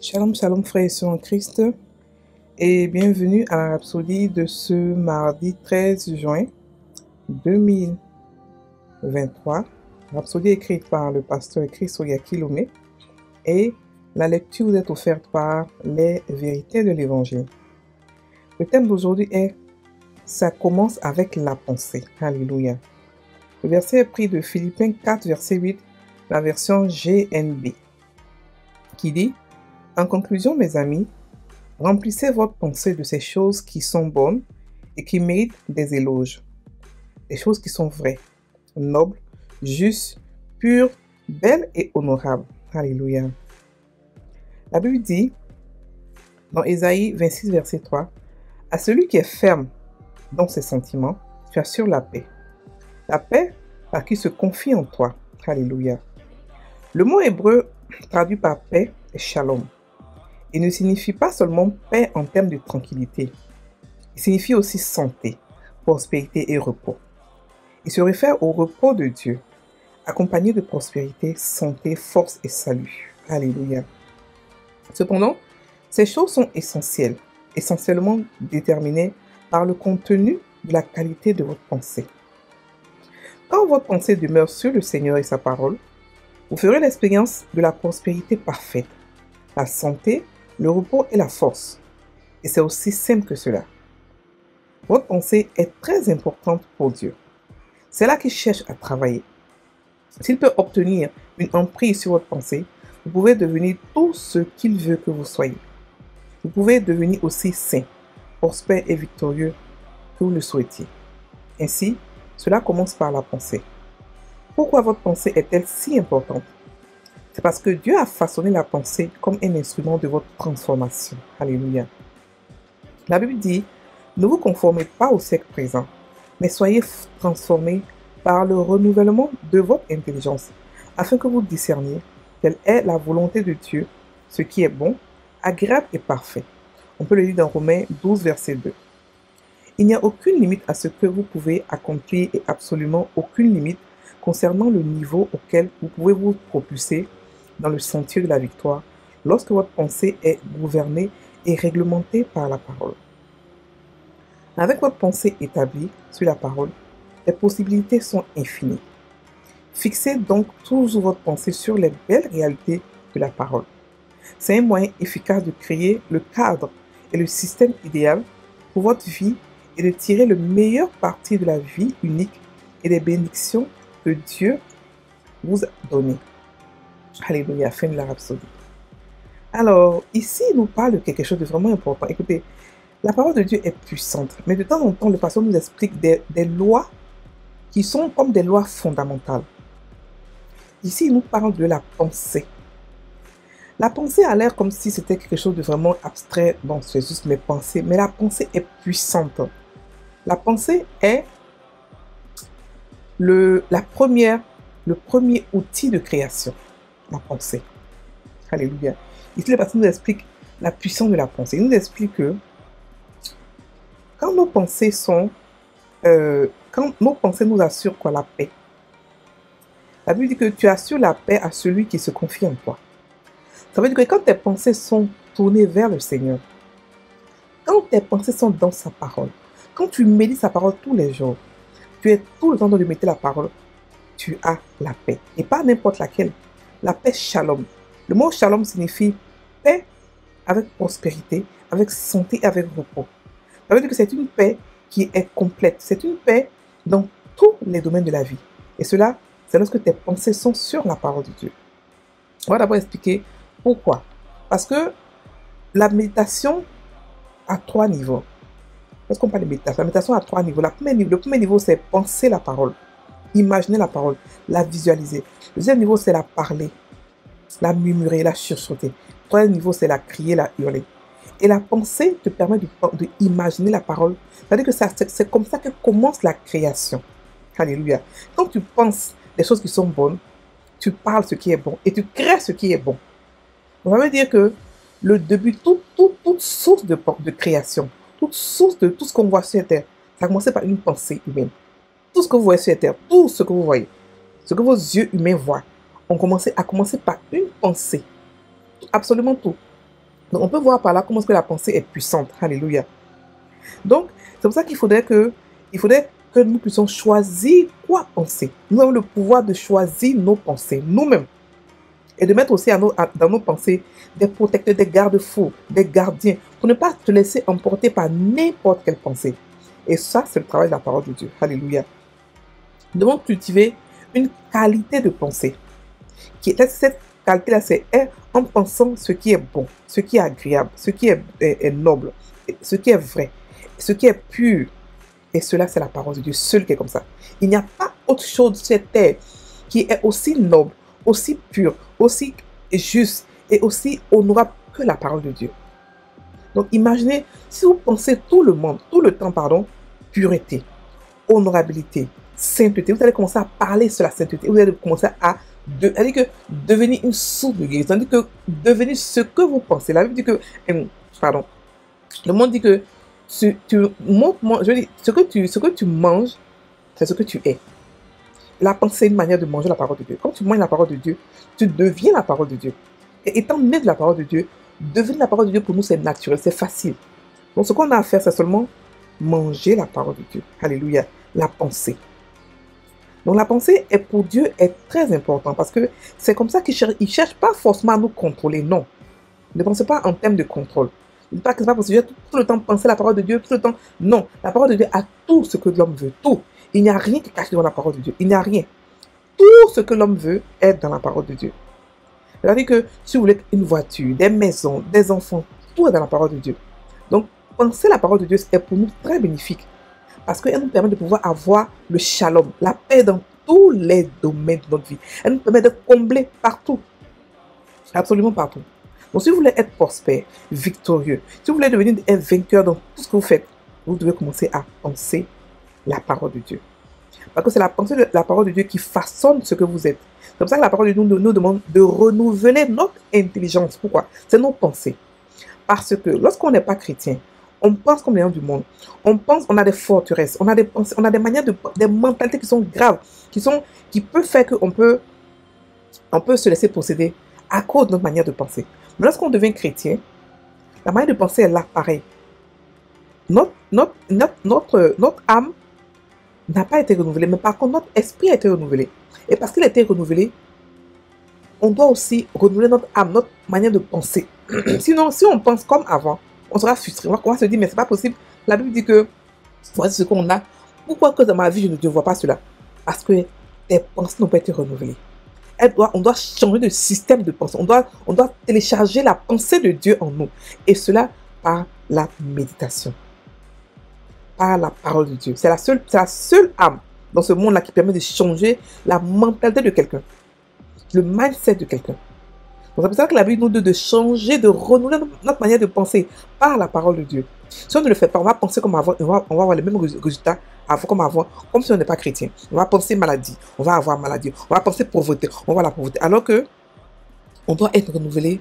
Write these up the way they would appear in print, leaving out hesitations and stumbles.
Shalom, shalom frères et sœurs en Christ et bienvenue à la rhapsodie de ce mardi 13 juin 2023. Rhapsodie écrite par le pasteur Chris Oyakilome et la lecture vous est offerte par les vérités de l'évangile. Le thème d'aujourd'hui est « Ça commence avec la pensée ». Alléluia. Le verset est pris de Philippiens 4, verset 8, la version GNB, qui dit « En conclusion, mes amis, remplissez votre pensée de ces choses qui sont bonnes et qui méritent des éloges, des choses qui sont vraies, nobles, justes, pures, belles et honorables. » Alléluia. La Bible dit, dans Ésaïe 26, verset 3, « À celui qui est ferme dans ses sentiments, tu assures la paix. La paix par qui se confie en toi. » Alléluia. Le mot hébreu traduit par paix est shalom. Il ne signifie pas seulement paix en termes de tranquillité. Il signifie aussi santé, prospérité et repos. Il se réfère au repos de Dieu, accompagné de prospérité, santé, force et salut. Alléluia. Cependant, ces choses sont essentiellement déterminées par le contenu de la qualité de votre pensée. Quand votre pensée demeure sur le Seigneur et sa parole, vous ferez l'expérience de la prospérité parfaite, la santé, le repos et la force. Et c'est aussi simple que cela. Votre pensée est très importante pour Dieu. C'est là qu'il cherche à travailler. S'il peut obtenir une emprise sur votre pensée, vous pouvez devenir tout ce qu'il veut que vous soyez. Vous pouvez devenir aussi saint, prospère et victorieux que vous le souhaitiez. Ainsi, cela commence par la pensée. Pourquoi votre pensée est-elle si importante? C'est parce que Dieu a façonné la pensée comme un instrument de votre transformation. Alléluia. La Bible dit, ne vous conformez pas au siècle présent, mais soyez transformés par le renouvellement de votre intelligence, afin que vous discerniez quelle est la volonté de Dieu, ce qui est bon, agréable et parfait. On peut le lire dans Romains 12, verset 2. Il n'y a aucune limite à ce que vous pouvez accomplir et absolument aucune limite concernant le niveau auquel vous pouvez vous propulser dans le sentier de la victoire lorsque votre pensée est gouvernée et réglementée par la parole. Avec votre pensée établie sur la parole, les possibilités sont infinies. Fixez donc toujours votre pensée sur les belles réalités de la parole. C'est un moyen efficace de créer le cadre et le système idéal pour votre vie et de tirer le meilleur parti de la vie unique et des bénédictions que Dieu vous a données. Alléluia, fin de la rhapsodie. Alors, ici, il nous parle de quelque chose de vraiment important. Écoutez, la parole de Dieu est puissante, mais de temps en temps, le pasteur nous explique des lois qui sont comme des lois fondamentales. Ici, il nous parle de la pensée. La pensée a l'air comme si c'était quelque chose de vraiment abstrait. Bon, c'est juste mes pensées, mais la pensée est puissante. La pensée est le premier outil de création. La pensée. Alléluia. Ici, le pasteur nous explique la puissance de la pensée. Il nous explique que quand nos pensées nous assurent quoi? La paix. La Bible dit que tu assures la paix à celui qui se confie en toi. Ça veut dire que quand tes pensées sont tournées vers le Seigneur, quand tes pensées sont dans sa parole, quand tu médites sa parole tous les jours, tu es tout le temps de méditer la parole, tu as la paix. Et pas n'importe laquelle. La paix shalom. Le mot shalom signifie paix avec prospérité, avec santé, avec repos. Ça veut dire que c'est une paix qui est complète. C'est une paix dans tous les domaines de la vie. Et cela, c'est lorsque tes pensées sont sur la parole de Dieu. On va d'abord expliquer pourquoi. Parce que la méditation a 3 niveaux. Lorsqu'on parle de méditation, la méditation a 3 niveaux. Le premier niveau, c'est penser la parole, imaginer la parole, la visualiser. Le deuxième niveau, c'est la parler, la murmurer, la chuchoter. Le troisième niveau, c'est la crier, la hurler. Et la pensée te permet d'imaginer la parole. C'est-à-dire que c'est comme ça que commence la création. Alléluia. Quand tu penses des choses qui sont bonnes, tu parles ce qui est bon et tu crées ce qui est bon. On va dire que le début, toute source de création, toute source de tout ce qu'on voit sur la terre, ça a commencé par une pensée humaine. Tout ce que vous voyez sur la terre, tout ce que vous voyez, ce que vos yeux humains voient, a commencé par une pensée. Absolument tout. Donc, on peut voir par là comment est-ce que la pensée est puissante. Alléluia. Donc, c'est pour ça qu'il faudrait que nous puissions choisir quoi penser. Nous avons le pouvoir de choisir nos pensées, nous-mêmes. Et de mettre aussi dans nos pensées des protecteurs, des garde-fous, des gardiens, pour ne pas te laisser emporter par n'importe quelle pensée. Et ça, c'est le travail de la parole de Dieu. Alléluia. Nous devons cultiver une qualité de pensée. Cette qualité-là, c'est en pensant ce qui est bon, ce qui est agréable, ce qui est noble, ce qui est vrai, ce qui est pur. Et cela, c'est la parole de Dieu seul qui est comme ça. Il n'y a pas autre chose sur cette terre qui est aussi noble, aussi pure, aussi juste et aussi honorable que la parole de Dieu. Donc imaginez, si vous pensez tout le temps, pureté, honorabilité, sainteté, vous allez commencer à parler sur la sainteté, vous allez commencer à devenir une source de guérison, c'est-à-dire que devenir ce que vous pensez. La Bible dit que, le monde dit que ce que tu manges, c'est ce que tu es. La pensée est une manière de manger la parole de Dieu. Quand tu manges la parole de Dieu, tu deviens la parole de Dieu. Et étant né de la parole de Dieu, devenir la parole de Dieu pour nous, c'est naturel, c'est facile. Donc ce qu'on a à faire, c'est seulement manger la parole de Dieu. Alléluia. La pensée. Donc la pensée pour Dieu est très importante parce que c'est comme ça qu'il cherche pas forcément à nous contrôler. Non. Ne pensez pas en termes de contrôle. Ne pas que c'est pas possible tout le temps penser la parole de Dieu, tout le temps. Non. La parole de Dieu a tout ce que l'homme veut. Tout. Il n'y a rien qui cache devant la parole de Dieu. Il n'y a rien. Tout ce que l'homme veut est dans la parole de Dieu. C'est-à-dire que si vous voulez une voiture, des maisons, des enfants, tout est dans la parole de Dieu. Donc, penser la parole de Dieu est pour nous très bénéfique. Parce qu'elle nous permet de pouvoir avoir le shalom, la paix dans tous les domaines de notre vie. Elle nous permet d'être comblés partout. Absolument partout. Donc, si vous voulez être prospère, victorieux, si vous voulez devenir un vainqueur dans tout ce que vous faites, vous devez commencer à penser la parole de Dieu. Parce que c'est la pensée de la parole de Dieu qui façonne ce que vous êtes. C'est comme ça que la parole de Dieu nous demande de renouveler notre intelligence. Pourquoi? C'est nos pensées. Parce que lorsqu'on n'est pas chrétien, on pense comme les gens du monde. On a des forteresses, on a des pensées, on a des manières des mentalités qui sont graves, qui peuvent faire qu'on peut se laisser posséder à cause de notre manière de penser. Mais lorsqu'on devient chrétien, la manière de penser est là, pareil. Notre âme n'a pas été renouvelée, mais par contre, notre esprit a été renouvelé. Et parce qu'il a été renouvelé, on doit aussi renouveler notre âme, notre manière de penser. Sinon, si on pense comme avant, on sera frustré. On va se dire, mais c'est pas possible. La Bible dit que voici ce qu'on a. Pourquoi que dans ma vie, je ne vois pas cela? Parce que tes pensées n'ont pas été renouvelées. On doit changer de système de pensée. On doit télécharger la pensée de Dieu en nous. Et cela par la méditation. Par la parole de Dieu. C'est la seule âme dans ce monde-là qui permet de changer la mentalité de quelqu'un. Le mindset de quelqu'un. Donc c'est pour ça que la Bible nous dit de changer, de renouveler notre manière de penser par la parole de Dieu. Si on ne le fait pas, on va penser comme avant, on va avoir les mêmes résultats comme avant, comme si on n'est pas chrétien. On va penser maladie, on va avoir maladie. On va penser pauvreté, on va avoir la pauvreté. Alors que on doit être renouvelé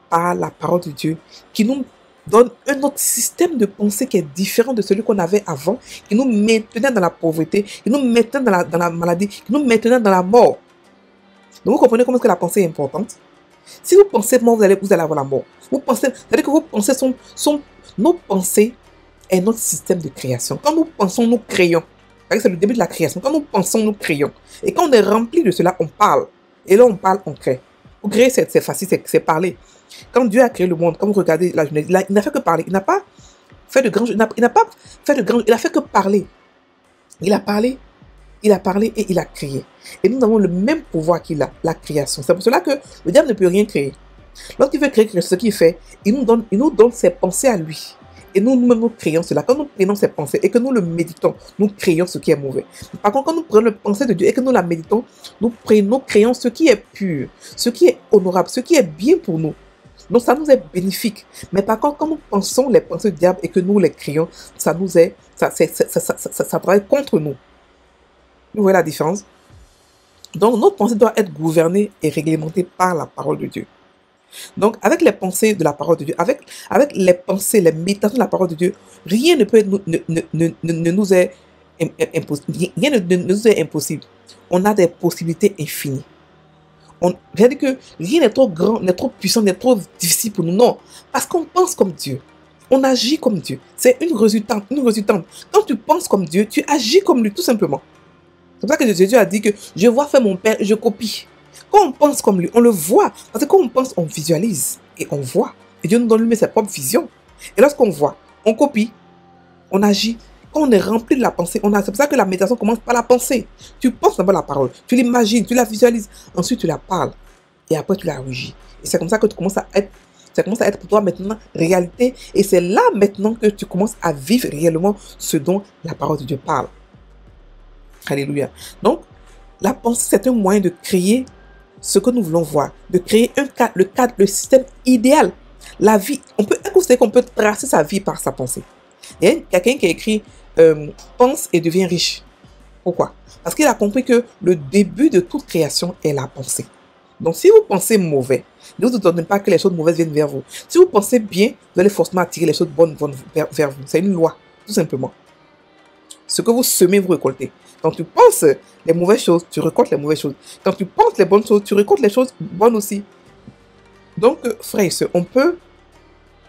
par la parole de Dieu qui nous donne un autre système de pensée qui est différent de celui qu'on avait avant, qui nous maintenait dans la pauvreté, qui nous maintenait dans la maladie, qui nous maintenait dans la mort. Donc vous comprenez comment est-ce que la pensée est importante? Si vous pensez mort, vous allez avoir la mort. C'est-à-dire que vos pensées nos pensées est notre système de création. Quand nous pensons, nous créons. C'est le début de la création. Quand nous pensons, nous créons. Et quand on est rempli de cela, on parle. Et là, on parle, on crée. Pour créer, c'est facile, c'est parler. Quand Dieu a créé le monde, quand vous regardez la Genèse, il n'a fait que parler. Il n'a pas fait de grand. Il n'a pas fait de grand. Il a fait que parler. Il a parlé et il a créé. Et nous avons le même pouvoir qu'il a, la création. C'est pour cela que le diable ne peut rien créer. Lorsqu'il veut créer ce qu'il fait, il nous donne ses pensées à lui. Et nous-mêmes, nous créons cela. Quand nous prenons ces pensées et que nous le méditons, nous créons ce qui est mauvais. Par contre, quand nous prenons la pensée de Dieu et que nous la méditons, nous créons ce qui est pur, ce qui est honorable, ce qui est bien pour nous. Donc, ça nous est bénéfique. Mais par contre, quand nous pensons les pensées du diable et que nous les créons, ça travaille contre nous. Vous voyez la différence? Donc, notre pensée doit être gouvernée et réglementée par la parole de Dieu. Donc, avec les pensées de la parole de Dieu, avec les pensées, les méditations de la parole de Dieu, rien ne nous est impossible. Rien ne nous est impossible. On a des possibilités infinies. J'ai dit que rien n'est trop grand, n'est trop puissant, n'est trop difficile pour nous. Non, parce qu'on pense comme Dieu. On agit comme Dieu. C'est une résultante, une résultante. Quand tu penses comme Dieu, tu agis comme lui, tout simplement. C'est pour ça que Jésus a dit que je vois faire mon Père, je copie. Quand on pense comme lui, on le voit. Parce que quand on pense, on visualise et on voit. Et Dieu nous donne lui-même sa propre vision. Et lorsqu'on voit, on copie, on agit. Quand on est rempli de la pensée, c'est pour ça que la méditation commence par la pensée. Tu penses d'abord la parole, tu l'imagines, tu la visualises, ensuite tu la parles et après tu la rugis. Et c'est comme ça que tu commences à être, ça commence à être pour toi maintenant réalité. Et c'est là maintenant que tu commences à vivre réellement ce dont la parole de Dieu parle. Alléluia. Donc, la pensée, c'est un moyen de créer ce que nous voulons voir, de créer le système idéal. La vie, on peut considérer qu'on peut tracer sa vie par sa pensée. Il y a quelqu'un qui a écrit pense et devient riche. Pourquoi? Parce qu'il a compris que le début de toute création est la pensée. Donc, si vous pensez mauvais, ne vous étonnez pas que les choses mauvaises viennent vers vous. Si vous pensez bien, vous allez forcément attirer les choses bonnes vers vous. C'est une loi, tout simplement. Ce que vous semez, vous récoltez. Quand tu penses les mauvaises choses, tu récoltes les mauvaises choses. Quand tu penses les bonnes choses, tu récoltes les choses bonnes aussi. Donc, frères et sœurs, on peut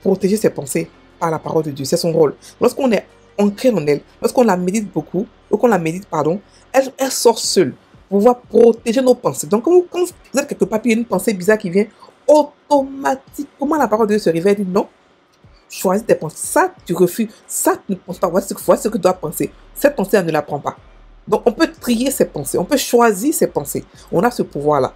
protéger ses pensées par la parole de Dieu. C'est son rôle. Lorsqu'on est ancré en elle, lorsqu'on la médite beaucoup, ou qu'on la médite, pardon, elle sort seule pour pouvoir protéger nos pensées. Donc, quand vous êtes quelque part, puis il y a une pensée bizarre qui vient, automatiquement la parole de Dieu se réveille et dit non, choisis tes pensées. Ça, tu refuses. Ça, tu ne penses pas. Voici ce que tu dois penser. Cette pensée, elle ne la prend pas. Donc, on peut trier ses pensées. On peut choisir ses pensées. On a ce pouvoir-là.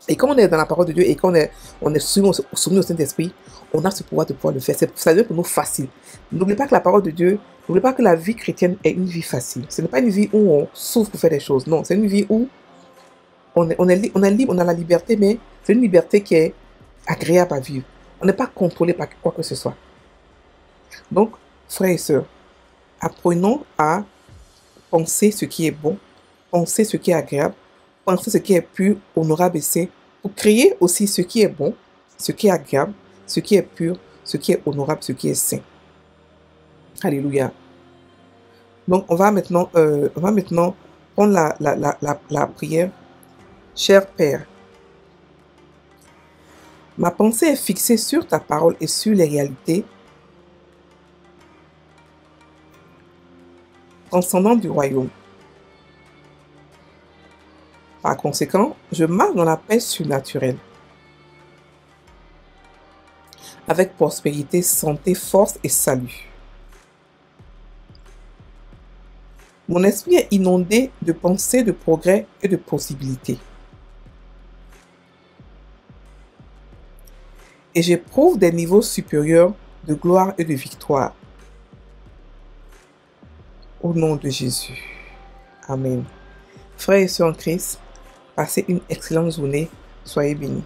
Et quand on est dans la parole de Dieu et qu'on est soumis au Saint-Esprit, on a ce pouvoir de pouvoir le faire. Ça devient pour nous facile. N'oubliez pas que la parole de Dieu, n'oubliez pas que la vie chrétienne est une vie facile. Ce n'est pas une vie où on souffre pour faire des choses. Non, c'est une vie où on est libre, on a la liberté, mais c'est une liberté qui est agréable à vivre. On n'est pas contrôlé par quoi que ce soit. Donc, frères et sœurs, apprenons à penser ce qui est bon, penser ce qui est agréable, penser ce qui est pur, honorable et saint, pour créer aussi ce qui est bon, ce qui est agréable, ce qui est pur, ce qui est honorable, ce qui est saint. Alléluia. Donc, on va maintenant prendre la prière. Cher Père, ma pensée est fixée sur ta parole et sur les réalités transcendantes du royaume. Par conséquent, je marche dans la paix surnaturelle, avec prospérité, santé, force et salut. Mon esprit est inondé de pensées, de progrès et de possibilités. Et j'éprouve des niveaux supérieurs de gloire et de victoire. Au nom de Jésus. Amen. Frères et sœurs en Christ, passez une excellente journée. Soyez bénis.